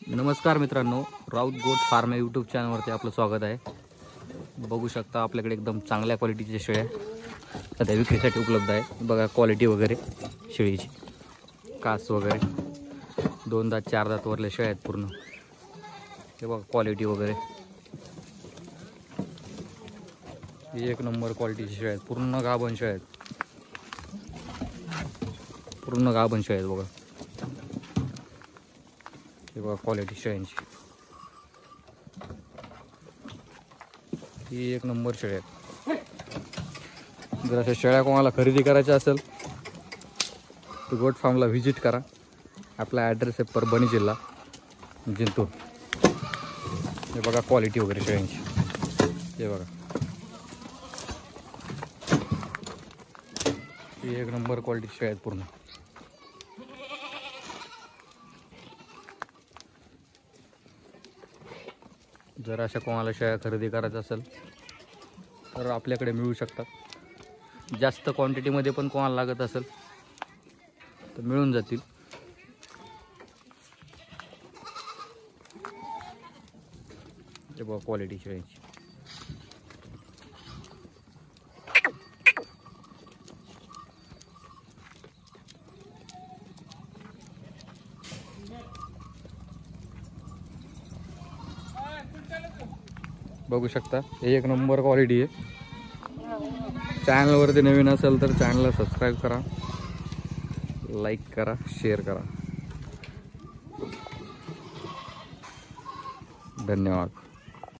नमस्कार मित्रांनो, Raut goat farm या यूट्यूब चॅनलवरती आपलं स्वागत आहे। बघू शकता आपल्याकडे एकदम चांगल्या क्वालिटीचे शेळ्या सध्या विक्रीसाठी उपलब्ध आहे। बघा क्वालिटी वगैरे शेळीची, कास वगैरे 2 दात 4 दात वरले शेळ्या आहेत पूर्ण। हे बघा क्वालिटी वगैरे एक नंबर क्वालिटीचे शेळ्या आहेत, पूर्ण गाभण शेळ्या आहेत, पूर्ण गाभण शेळ्या आहेत। बघा हे बघा क्वालिटी शेळ्यांची, ही एक नंबर शेळ्या आहेत। जर अशा शेळ्या कोणाला खरेदी करायच्या असेल तर गोट फार्मला व्हिजिट करा। आपला ॲड्रेस आहे परभणी जिल्हा जिंतूर। हे बघा क्वालिटी वगैरे शेळ्यांची, हे बघा ही एक नंबर क्वालिटी शेळ्या आहेत पूर्ण। जर अशा कोणाला शेळ्या खरेदी करायचं असेल तर आपल्याकडे मिळू शकतात। जास्त क्वांटिटीमध्ये पण कोणाला लागत असेल तर मिळून जातील। हे बघा क्वालिटी शेळ्यांची, बघू शकता एक नंबर क्वालिटी आहे। चॅनलवरती नवीन असेल तर चॅनलला सबस्क्राईब करा, लाईक करा, शेअर करा। धन्यवाद।